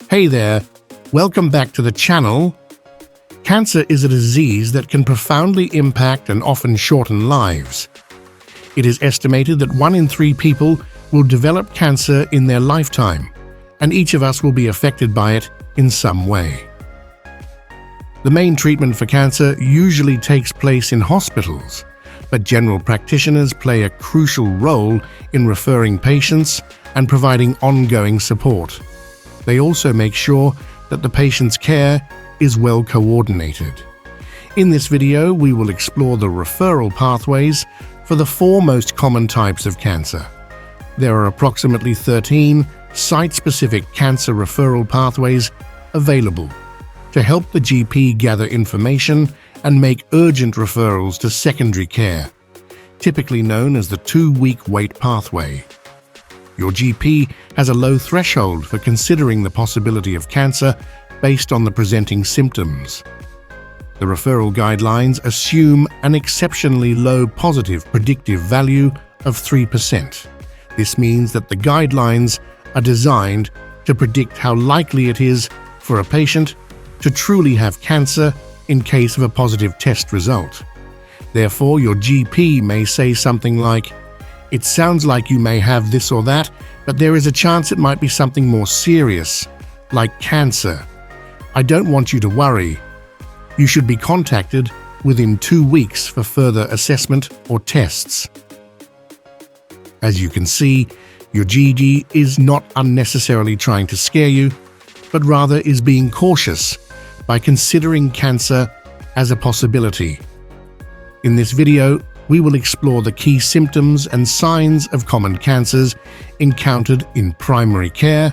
Hey there, welcome back to the channel. Cancer is a disease that can profoundly impact and often shorten lives. It is estimated that 1 in 3 people will develop cancer in their lifetime, and each of us will be affected by it in some way. The main treatment for cancer usually takes place in hospitals, but general practitioners play a crucial role in referring patients and providing ongoing support. They also make sure that the patient's care is well coordinated. In this video, we will explore the referral pathways for the 4 most common types of cancer. There are approximately 13 site-specific cancer referral pathways available to help the GP gather information and make urgent referrals to secondary care, typically known as the 2-week wait pathway. Your GP has a low threshold for considering the possibility of cancer based on the presenting symptoms. The referral guidelines assume an exceptionally low positive predictive value of 3%. This means that the guidelines are designed to predict how likely it is for a patient to truly have cancer in case of a positive test result. Therefore, your GP may say something like, "It sounds like you may have this or that, but there is a chance it might be something more serious, like cancer. I don't want you to worry. You should be contacted within 2 weeks for further assessment or tests." As you can see, your GD is not unnecessarily trying to scare you, but rather is being cautious by considering cancer as a possibility. In this video, we will explore the key symptoms and signs of common cancers encountered in primary care,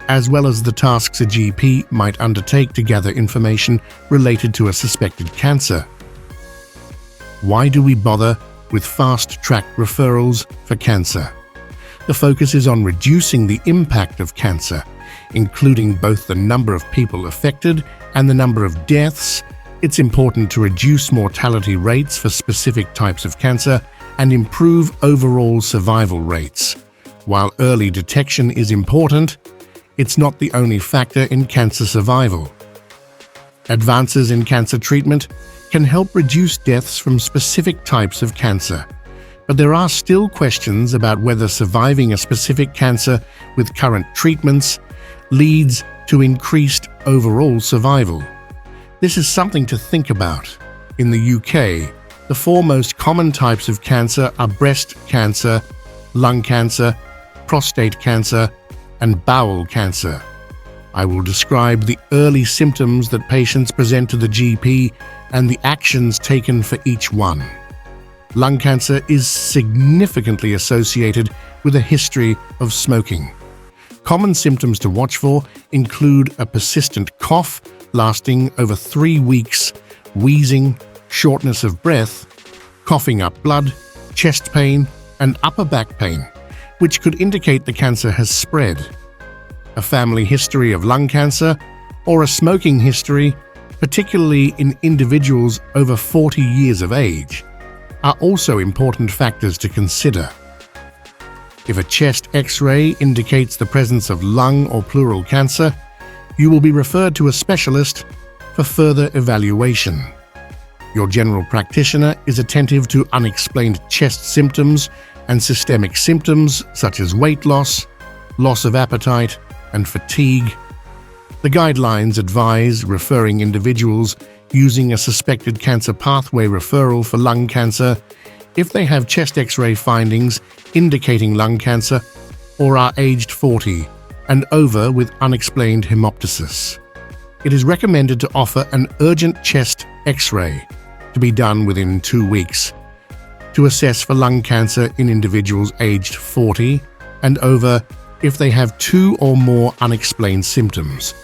as well as the tasks a GP might undertake to gather information related to a suspected cancer. Why do we bother with fast-track referrals for cancer? The focus is on reducing the impact of cancer, including both the number of people affected and the number of deaths. It's important to reduce mortality rates for specific types of cancer and improve overall survival rates. While early detection is important, it's not the only factor in cancer survival. Advances in cancer treatment can help reduce deaths from specific types of cancer, but there are still questions about whether surviving a specific cancer with current treatments leads to increased overall survival. This is something to think about. In the UK, the 4 most common types of cancer are breast cancer, lung cancer, prostate cancer, and bowel cancer. I will describe the early symptoms that patients present to the GP and the actions taken for each one. Lung cancer is significantly associated with a history of smoking. Common symptoms to watch for include a persistent cough lasting over 3 weeks, wheezing, shortness of breath, coughing up blood, chest pain, and upper back pain, which could indicate the cancer has spread. A family history of lung cancer or a smoking history, particularly in individuals over 40 years of age, are also important factors to consider. If a chest X-ray indicates the presence of lung or pleural cancer, you will be referred to a specialist for further evaluation. Your general practitioner is attentive to unexplained chest symptoms and systemic symptoms such as weight loss, loss of appetite, and fatigue. The guidelines advise referring individuals using a suspected cancer pathway referral for lung cancer if they have chest X-ray findings indicating lung cancer or are aged 40 and over with unexplained hemoptysis. It is recommended to offer an urgent chest X-ray to be done within 2 weeks to assess for lung cancer in individuals aged 40 and over if they have 2 or more unexplained symptoms,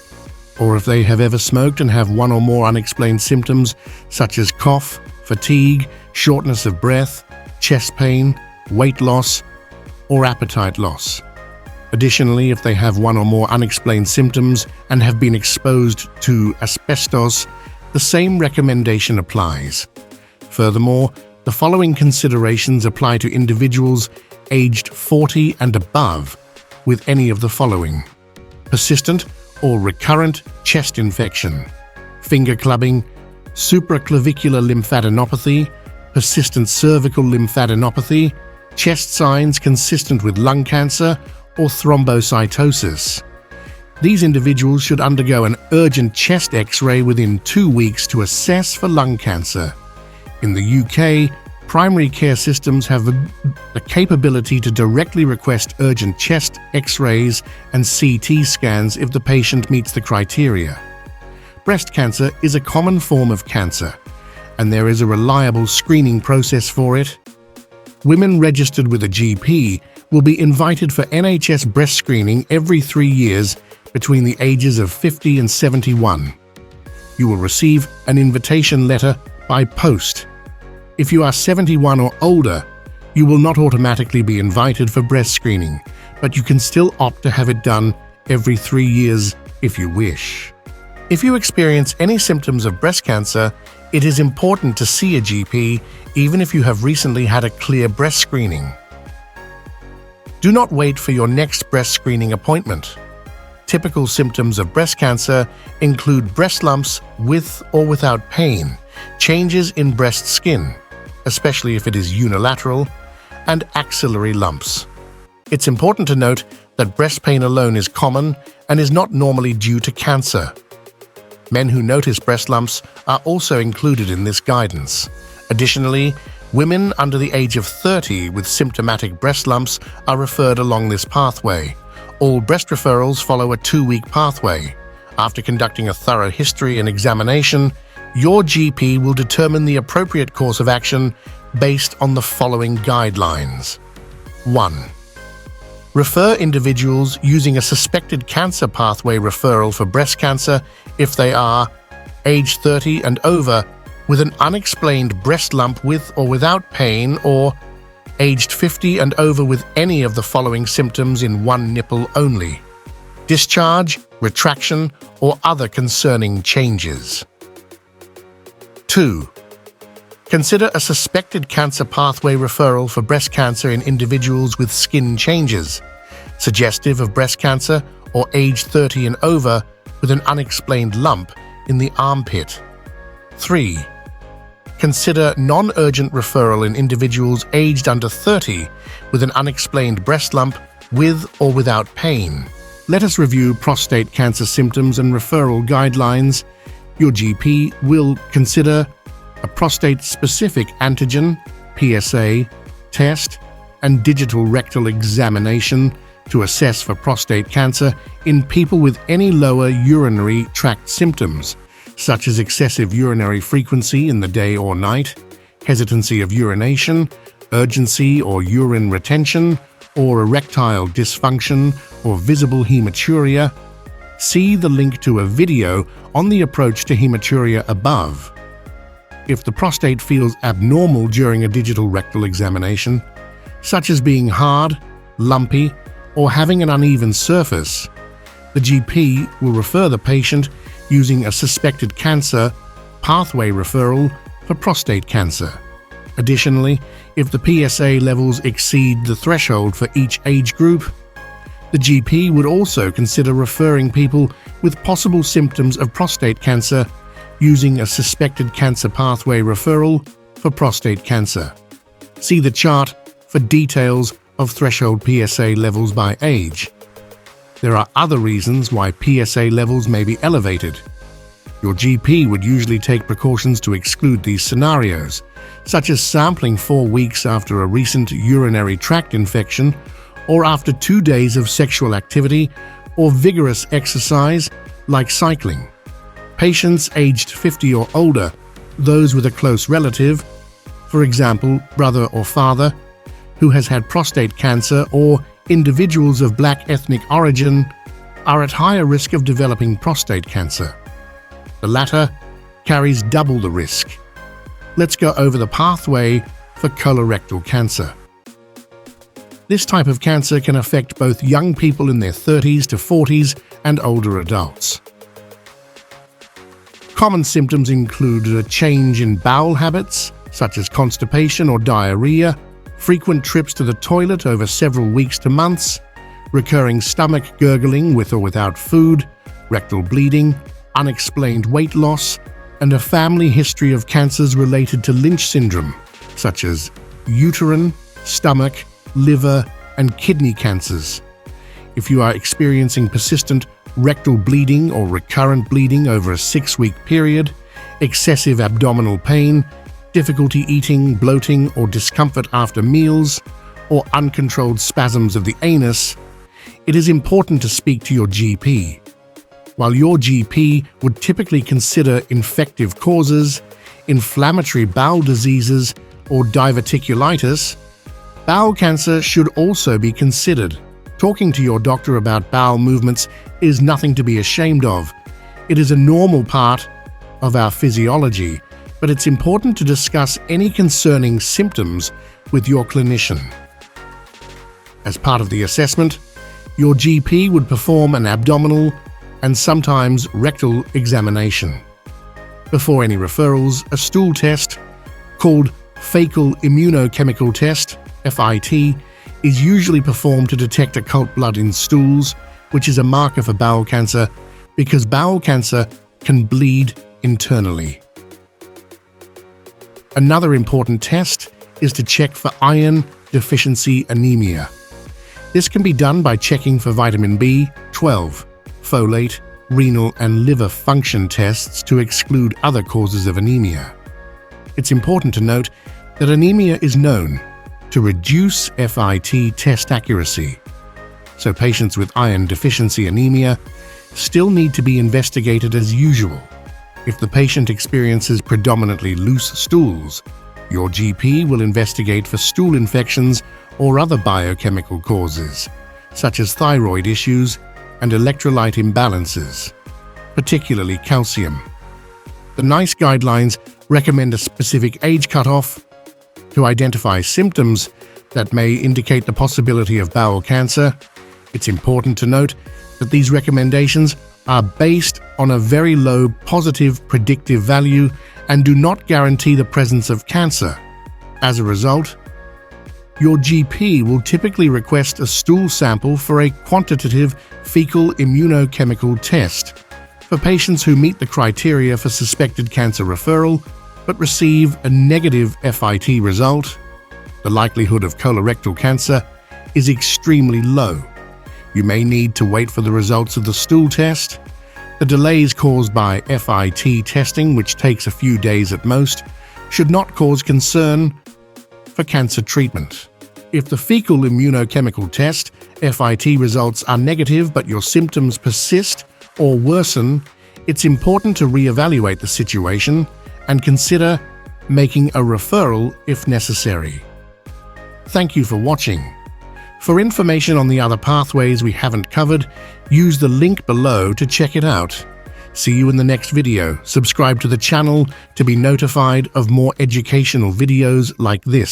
or if they have ever smoked and have 1 or more unexplained symptoms such as cough, fatigue, shortness of breath, chest pain, weight loss, or appetite loss. Additionally, if they have 1 or more unexplained symptoms and have been exposed to asbestos, the same recommendation applies. Furthermore, the following considerations apply to individuals aged 40 and above with any of the following: persistent or recurrent chest infection, finger clubbing, supraclavicular lymphadenopathy, persistent cervical lymphadenopathy, chest signs consistent with lung cancer, or thrombocytosis. These individuals should undergo an urgent chest X-ray within 2 weeks to assess for lung cancer. In the UK, primary care systems have the capability to directly request urgent chest X-rays and CT scans if the patient meets the criteria. Breast cancer is a common form of cancer, and there is a reliable screening process for it. Women registered with a GP will be invited for NHS breast screening every 3 years between the ages of 50 and 71. You will receive an invitation letter by post. If you are 71 or older, you will not automatically be invited for breast screening, but you can still opt to have it done every 3 years if you wish. If you experience any symptoms of breast cancer, it is important to see a GP even if you have recently had a clear breast screening. Do not wait for your next breast screening appointment. Typical symptoms of breast cancer include breast lumps with or without pain, changes in breast skin, especially if it is unilateral, and axillary lumps. It's important to note that breast pain alone is common and is not normally due to cancer. Men who notice breast lumps are also included in this guidance. Additionally, women under the age of 30 with symptomatic breast lumps are referred along this pathway. All breast referrals follow a 2-week pathway. After conducting a thorough history and examination, your GP will determine the appropriate course of action based on the following guidelines. 1. Refer individuals using a suspected cancer pathway referral for breast cancer if they are age 30 and over with an unexplained breast lump with or without pain, or aged 50 and over with any of the following symptoms in one nipple only: discharge, retraction, or other concerning changes. 2. Consider a suspected cancer pathway referral for breast cancer in individuals with skin changes, suggestive of breast cancer, or age 30 and over with an unexplained lump in the armpit. 3. Consider non-urgent referral in individuals aged under 30 with an unexplained breast lump with or without pain. Let us review prostate cancer symptoms and referral guidelines. Your GP will consider a prostate-specific antigen, PSA, test, and digital rectal examination to assess for prostate cancer in people with any lower urinary tract symptoms, such as excessive urinary frequency in the day or night, hesitancy of urination, urgency or urine retention, or erectile dysfunction or visible hematuria. See the link to a video on the approach to hematuria above. If the prostate feels abnormal during a digital rectal examination, such as being hard, lumpy, or having an uneven surface, the GP will refer the patient using a suspected cancer pathway referral for prostate cancer. Additionally, if the PSA levels exceed the threshold for each age group, the GP would also consider referring people with possible symptoms of prostate cancer using a suspected cancer pathway referral for prostate cancer. See the chart for details of threshold PSA levels by age. There are other reasons why PSA levels may be elevated. Your GP would usually take precautions to exclude these scenarios, such as sampling 4 weeks after a recent urinary tract infection, or after 2 days of sexual activity or vigorous exercise like cycling. Patients aged 50 or older, those with a close relative, for example, brother or father, who has had prostate cancer, or individuals of Black ethnic origin, are at higher risk of developing prostate cancer. The latter carries double the risk. Let's go over the pathway for colorectal cancer. This type of cancer can affect both young people in their 30s to 40s and older adults. Common symptoms include a change in bowel habits, such as constipation or diarrhea, frequent trips to the toilet over several weeks to months, recurring stomach gurgling with or without food, rectal bleeding, unexplained weight loss, and a family history of cancers related to Lynch syndrome, such as uterine, stomach, liver, and kidney cancers. If you are experiencing persistent rectal bleeding or recurrent bleeding over a 6-week period, excessive abdominal pain, difficulty eating, bloating, or discomfort after meals, or uncontrolled spasms of the anus, it is important to speak to your GP. While your GP would typically consider infective causes, inflammatory bowel diseases, or diverticulitis, bowel cancer should also be considered. Talking to your doctor about bowel movements is nothing to be ashamed of. It is a normal part of our physiology, but it's important to discuss any concerning symptoms with your clinician. As part of the assessment, your GP would perform an abdominal and sometimes rectal examination. Before any referrals, a stool test, called fecal immunochemical test, FIT, is usually performed to detect occult blood in stools, which is a marker for bowel cancer because bowel cancer can bleed internally. Another important test is to check for iron deficiency anemia. This can be done by checking for vitamin B12, folate, renal and liver function tests to exclude other causes of anemia. It's important to note that anemia is known to reduce FIT test accuracy, so patients with iron deficiency anemia still need to be investigated as usual. If the patient experiences predominantly loose stools, your GP will investigate for stool infections or other biochemical causes, such as thyroid issues and electrolyte imbalances, particularly calcium. The NICE guidelines recommend a specific age cutoff to identify symptoms that may indicate the possibility of bowel cancer. It's important to note that these recommendations are based on a very low positive predictive value and do not guarantee the presence of cancer. As a result, your GP will typically request a stool sample for a quantitative fecal immunochemical test for patients who meet the criteria for suspected cancer referral but receive a negative FIT result. The likelihood of colorectal cancer is extremely low. You may need to wait for the results of the stool test. The delays caused by FIT testing, which takes a few days at most, should not cause concern for cancer treatment. If the fecal immunochemical test FIT results are negative but your symptoms persist or worsen, it's important to reevaluate the situation and consider making a referral if necessary. Thank you for watching. For information on the other pathways we haven't covered, use the link below to check it out. See you in the next video. Subscribe to the channel to be notified of more educational videos like this.